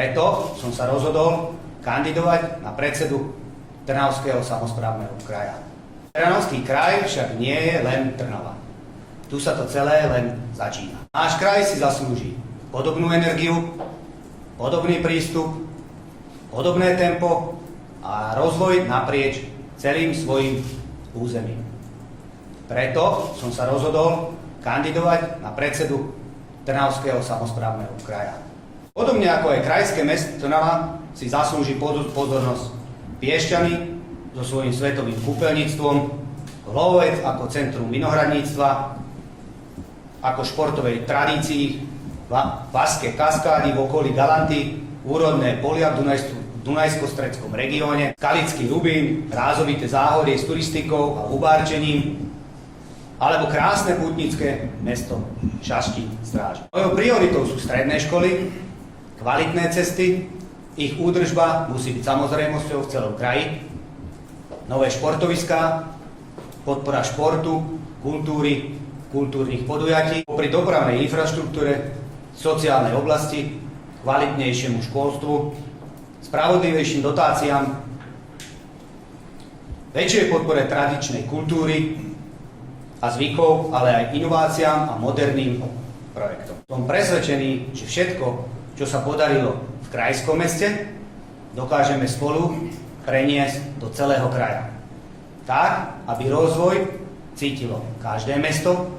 Preto som sa rozhodol kandidovať na predsedu Trnavského samosprávneho kraja. Trnavský kraj však nie je len Trnava. Tu sa to celé len začína. Náš kraj si zaslúži podobnú energiu, podobný prístup, podobné tempo a rozvoj naprieč celým svojim územím. Preto som sa rozhodol kandidovať na predsedu Trnavského samosprávneho kraja. Podobne ako aj krajské mesto Trnava si zaslúži pozornosť Piešťany so svojím svetovým kúpeľníctvom, Hlovec ako centrum vinohradníctva, ako športovej tradícii, Vašské kaskády v okolí Galanty, úrodné polia v Dunajsko-stredskom regióne, Skalický Rubín, rázovité záhorie s turistikou a ubárčením, alebo krásne pútnické mesto Šaštín Stráž. Mojou prioritou sú stredné školy, kvalitné cesty, ich údržba musí byť samozrejmosťou v celom kraji, nové športoviská, podpora športu, kultúry, kultúrnych podujatí, popri dopravnej infraštruktúre, sociálnej oblasti, kvalitnejšiemu školstvu, spravodlivejším dotáciám, väčšej podpore tradičnej kultúry a zvykov, ale aj inováciám a moderným projektom. Som presvedčený, že všetko, čo sa podarilo v krajskom meste, dokážeme spolu preniesť do celého kraja. Tak, aby rozvoj cítilo každé mesto,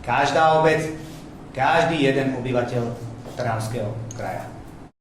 každá obec, každý jeden obyvateľ Trnavského kraja.